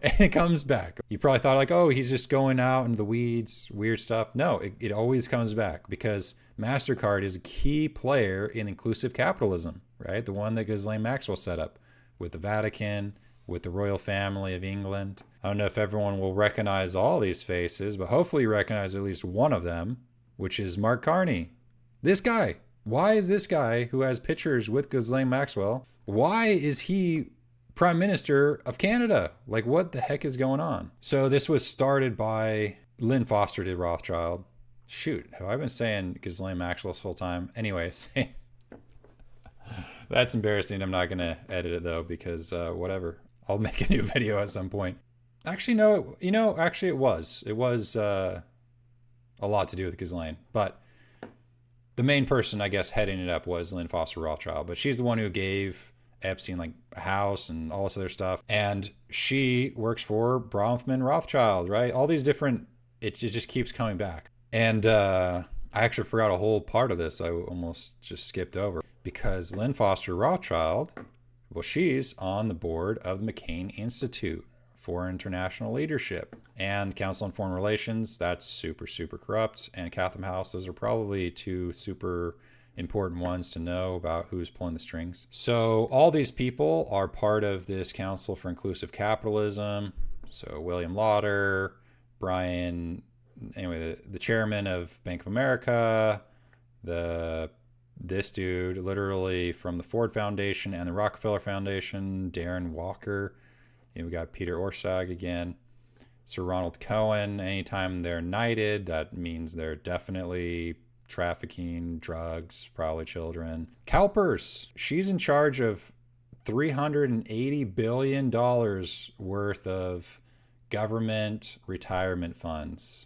And it comes back. You probably thought he's just going out into the weeds, weird stuff. No, it always comes back because MasterCard is a key player in inclusive capitalism, right? The one that Ghislaine Maxwell set up with the Vatican, with the royal family of England. I don't know if everyone will recognize all these faces, but hopefully you recognize at least one of them, which is Mark Carney. This guy. Why is this guy who has pictures with Ghislaine Maxwell, why is he Prime Minister of Canada? What the heck is going on? So this was started by Lynn Foster de Rothschild. Shoot, have I been saying Ghislaine Maxwell this whole time? Anyways, that's embarrassing. I'm not going to edit it though, because whatever. I'll make a new video at some point. Actually, no, actually it was. It was a lot to do with Ghislaine. But the main person, I guess, heading it up was Lynn Foster Rothschild. But she's the one who gave Epstein a house and all this other stuff, and she works for Bronfman Rothschild, right? All these different, it just keeps coming back. And I actually forgot a whole part of this. I almost just skipped over because Lynn Foster Rothschild, well, she's on the board of the McCain Institute for International Leadership and Council on Foreign Relations. That's super, super corrupt. And Chatham House, those are probably two super important ones to know about who's pulling the strings. So all these people are part of this Council for Inclusive Capitalism. So William Lauder, Brian, anyway, the chairman of Bank of America, this dude literally from the Ford Foundation and the Rockefeller Foundation, Darren Walker. We got Peter Orszag again, Sir Ronald Cohen. Anytime they're knighted, that means they're definitely trafficking, drugs, probably children. CalPERS, she's in charge of $380 billion worth of government retirement funds.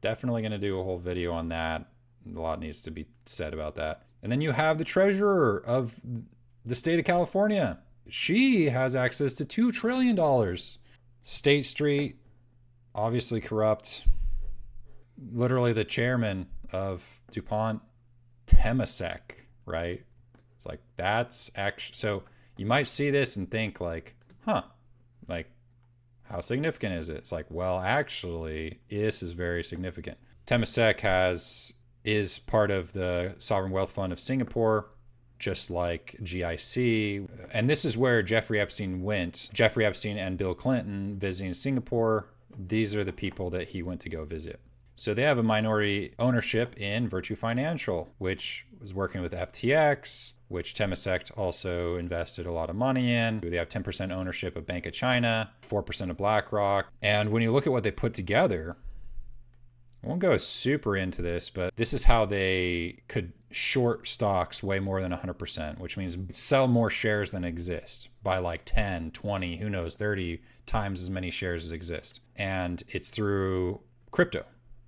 Definitely going to do a whole video on that. A lot needs to be said about that. And then you have the treasurer of the state of California. She has access to $2 trillion. State Street, obviously corrupt. Literally the chairman of DuPont, Temasek, right? It's like, that's actually, so you might see this and think like, like, how significant is it? It's like, well, actually, this is very significant. Temasek is part of the Sovereign Wealth Fund of Singapore, just like GIC. And this is where Jeffrey Epstein went. Jeffrey Epstein and Bill Clinton visiting Singapore. These are the people that he went to go visit. So they have a minority ownership in Virtue Financial, which was working with FTX, which Temasek also invested a lot of money in. They have 10% ownership of Bank of China, 4% of BlackRock. And when you look at what they put together, I won't go super into this, but this is how they could short stocks way more than 100%, which means sell more shares than exist by like 10, 20, who knows, 30 times as many shares as exist. And it's through crypto,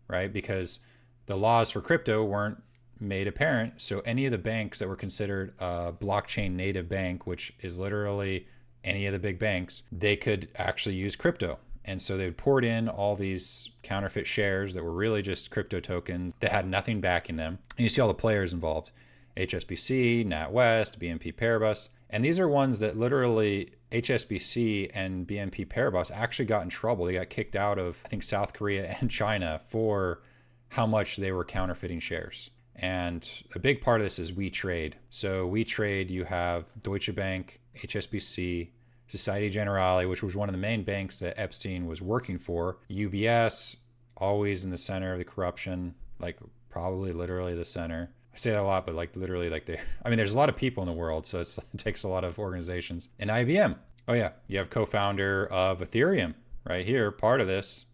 right? Because the laws for crypto weren't made apparent. So any of the banks that were considered a blockchain native bank, which is literally any of the big banks, they could actually use crypto. And so they would pour in all these counterfeit shares that were really just crypto tokens that had nothing backing them. And you see all the players involved: HSBC, NatWest, BNP Paribas. And these are ones that literally HSBC and BNP Paribas actually got in trouble. They got kicked out of, I think, South Korea and China for how much they were counterfeiting shares. And a big part of this is WeTrade. So WeTrade, you have Deutsche Bank, HSBC, Societe Generale, which was one of the main banks that Epstein was working for. UBS, always in the center of the corruption, like probably literally the center. I say that a lot, but like literally, like there's a lot of people in the world, so it takes a lot of organizations. And IBM. Oh yeah, you have co-founder of Ethereum right here, part of this.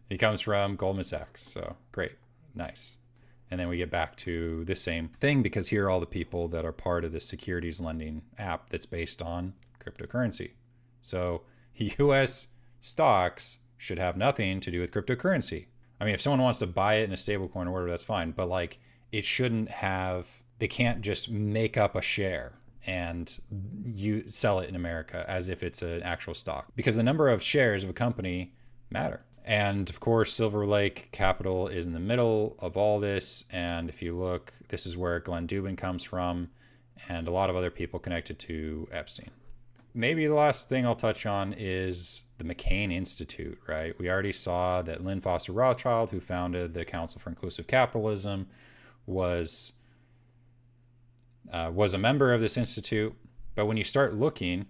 He comes from Goldman Sachs. So great, nice. And then we get back to the same thing, because here are all the people that are part of the securities lending app that's based on cryptocurrency. So US stocks should have nothing to do with cryptocurrency. I mean, if someone wants to buy it in a stable coin or whatever, that's fine. But like, it shouldn't have, they can't just make up a share and you sell it in America as if it's an actual stock, because the number of shares of a company matter. And of course, Silver Lake Capital is in the middle of all this. And if you look, this is where Glenn Dubin comes from and a lot of other people connected to Epstein. Maybe the last thing I'll touch on is the McCain Institute, right? We already saw that Lynn Foster Rothschild, who founded the Council for Inclusive Capitalism, was a member of this institute. But when you start looking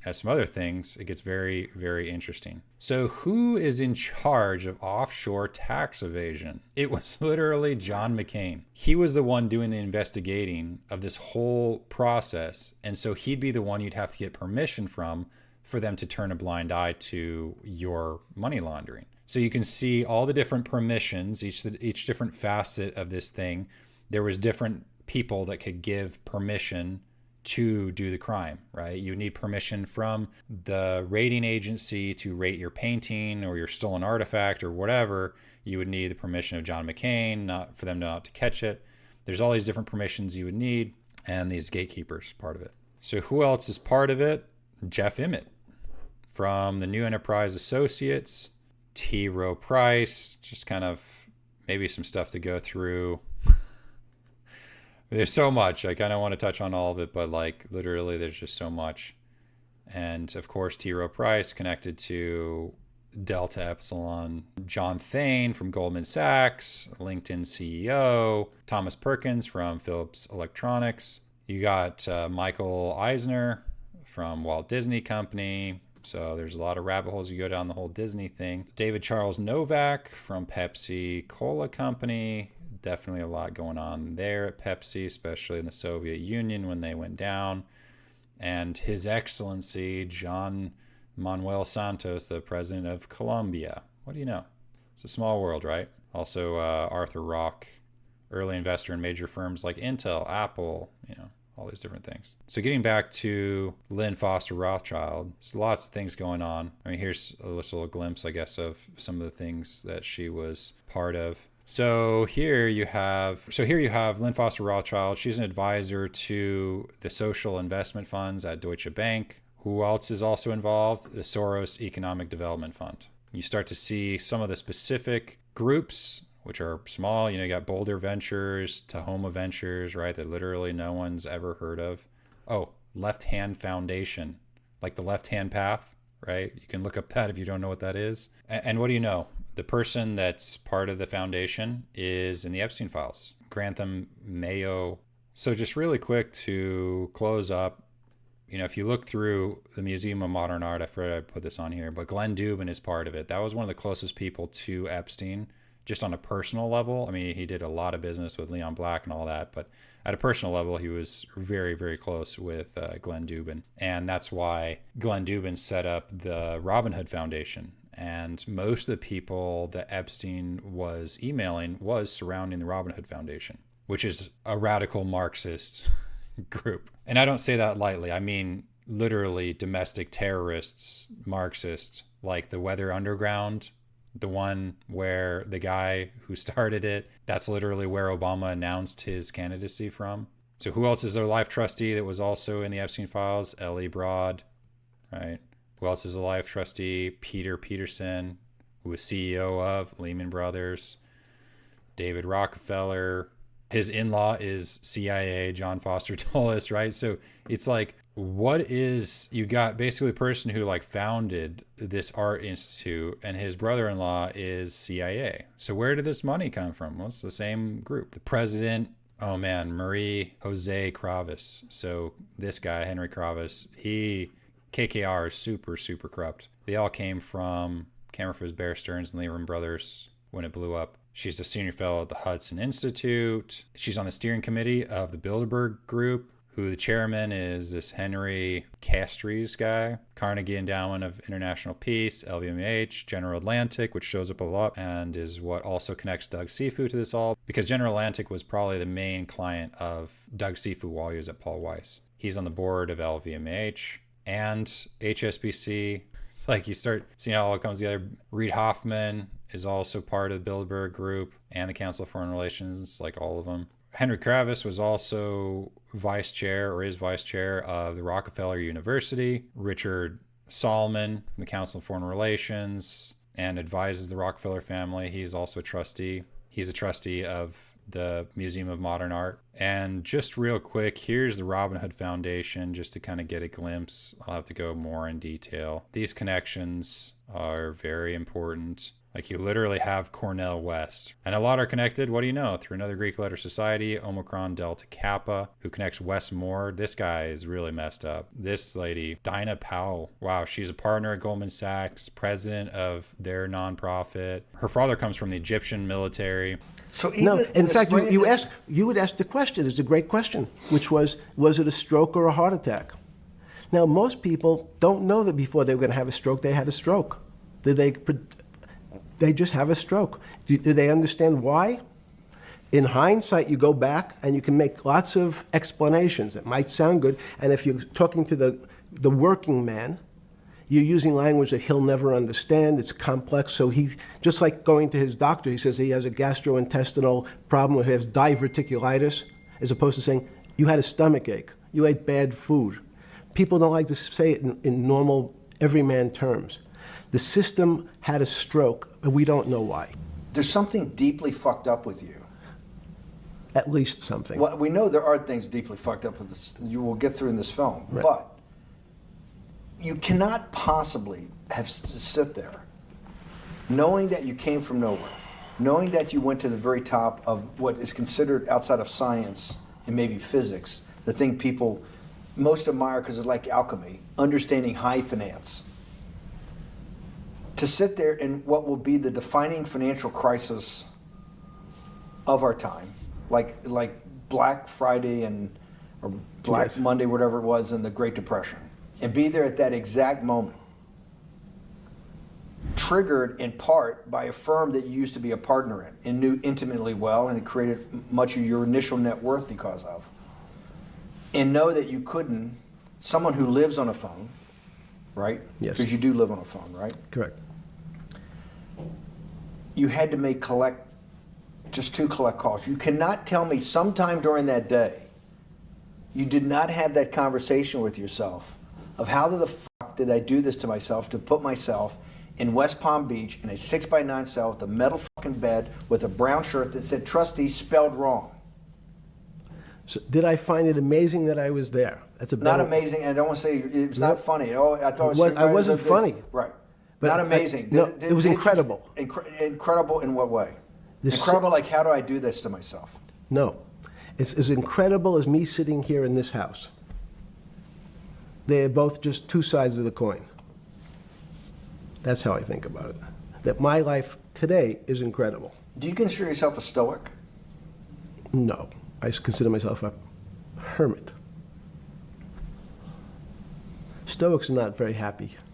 at some other things, it gets very, very interesting. So who is in charge of offshore tax evasion? It was literally John McCain. He was the one doing the investigating of this whole process. And so he'd be the one you'd have to get permission from for them to turn a blind eye to your money laundering. So you can see all the different permissions, each different facet of this thing. There was different people that could give permission to do the crime, right? You need permission from the rating agency to rate your painting or your stolen artifact or whatever. You would need the permission of John McCain, not for them not to catch it. There's all these different permissions you would need, and these gatekeepers part of it. So who else is part of it? Jeff Emmett from the New Enterprise Associates, T. Rowe Price, just kind of maybe some stuff to go through. There's so much. I kind of want to touch on all of it, but like literally there's just so much. And of course, T. Rowe Price connected to Delta Epsilon, John Thain from Goldman Sachs, LinkedIn CEO, Thomas Perkins from Philips Electronics. You got Michael Eisner from Walt Disney Company. So there's a lot of rabbit holes you go down the whole Disney thing. David Charles Novak from Pepsi Cola Company. Definitely a lot going on there at Pepsi, especially in the Soviet Union when they went down. And His Excellency John Manuel Santos, the president of Colombia. What do you know? It's a small world, right? Also, Arthur Rock, early investor in major firms like Intel, Apple, all these different things. So getting back to Lynn Foster Rothschild, there's lots of things going on. I mean, here's a little glimpse, I guess, of some of the things that she was part of. So here you have Lynn Foster Rothschild. She's an advisor to the social investment funds at Deutsche Bank. Who else is also involved? The Soros Economic Development Fund. You start to see some of the specific groups, which are small. You got Boulder Ventures, Tahoma Ventures, right? That literally no one's ever heard of. Oh, Left Hand Foundation, like the Left Hand Path, right? You can look up that if you don't know what that is. And what do you know? The person that's part of the foundation is in the Epstein files, Grantham Mayo. So just really quick to close up, if you look through the Museum of Modern Art, I forgot I put this on here, but Glenn Dubin is part of it. That was one of the closest people to Epstein, just on a personal level. I mean, he did a lot of business with Leon Black and all that, but at a personal level, he was very, very close with Glenn Dubin. And that's why Glenn Dubin set up the Robin Hood Foundation. And most of the people that Epstein was emailing was surrounding the Robin Hood Foundation, which is a radical Marxist group. And I don't say that lightly. I mean, literally domestic terrorists, Marxists, like the Weather Underground, the one where the guy who started it, that's literally where Obama announced his candidacy from. So who else is their life trustee that was also in the Epstein files? L.E. Broad, right? Who else is a life trustee? Peter Peterson, who was CEO of Lehman Brothers. David Rockefeller. His in-law is CIA, John Foster Dulles, right? So it's like, you got basically a person who founded this art institute, and his brother-in-law is CIA. So where did this money come from? Well, it's the same group. The president, Marie Jose Kravis. So this guy, Henry Kravis, KKR is super, super corrupt. They all came from, can't remember if it was Bear Stearns and Lehman Brothers when it blew up. She's a senior fellow at the Hudson Institute. She's on the steering committee of the Bilderberg Group, who the chairman is this Henry Castries guy. Carnegie Endowment of International Peace, LVMH, General Atlantic, which shows up a lot and is what also connects Doug Sifu to this all, because General Atlantic was probably the main client of Doug Sifu while he was at Paul Weiss. He's on the board of LVMH and HSBC. It's like you start seeing how it all comes together. Reid Hoffman is also part of the Bilderberg Group and the Council of Foreign Relations, like all of them. Henry Kravis was also vice chair of the Rockefeller University. Richard Salman, the Council of Foreign Relations, and advises the Rockefeller family. He's also a trustee. He's a trustee of the Museum of Modern Art. And just real quick, here's the Robin Hood Foundation, just to kind of get a glimpse. I'll have to go more in detail. These connections are very important. Like you literally have Cornel West. And a lot are connected, what do you know? Through another Greek letter society, Omicron Delta Kappa, who connects Wes Moore. This guy is really messed up. This lady, Dinah Powell. Wow, she's a partner at Goldman Sachs, president of their nonprofit. Her father comes from the Egyptian military. So even in fact, you would ask the question, it's a great question, which was it a stroke or a heart attack? Now, most people don't know that before they were going to have a stroke, they had a stroke. They just have a stroke. Do they understand why? In hindsight, you go back and you can make lots of explanations. It might sound good. And if you're talking to the working man, you're using language that he'll never understand. It's complex. So he, just like going to his doctor, he says he has a gastrointestinal problem or he has diverticulitis, as opposed to saying, you had a stomach ache, you ate bad food. People don't like to say it in normal, everyman terms. The system had a stroke, but we don't know why. There's something deeply fucked up with you. At least something. Well, we know there are things deeply fucked up with this. You will get through in this film, right. But you cannot possibly sit there, knowing that you came from nowhere, knowing that you went to the very top of what is considered outside of science and maybe physics, the thing people most admire because it's like alchemy, understanding high finance. To sit there in what will be the defining financial crisis of our time, like Black Friday or Black Yes. Monday, whatever it was in the Great Depression, and be there at that exact moment, triggered in part by a firm that you used to be a partner in and knew intimately well, and it created much of your initial net worth because of. And know that you couldn't, someone who lives on a phone, right? Yes. Because you do live on a phone, right? Correct. You had to make just 2 collect calls. You cannot tell me sometime during that day you did not have that conversation with yourself of how the fuck did I do this to myself to put myself in West Palm Beach in a 6x9 cell with a metal fucking bed with a brown shirt that said trustee spelled wrong. So did I find it amazing that I was there? That's a Not better- amazing, and I don't want to say it's not funny. Oh, I thought I wasn't funny. Right. But Not amazing. no, it was incredible. Incredible in what way? This- Incredible, like how do I do this to myself? No. It's as incredible as me sitting here in this house. They are both just 2 sides of the coin. That's how I think about it. That my life today is incredible. Do you consider yourself a stoic? No. I consider myself a hermit. Stoics are not very happy.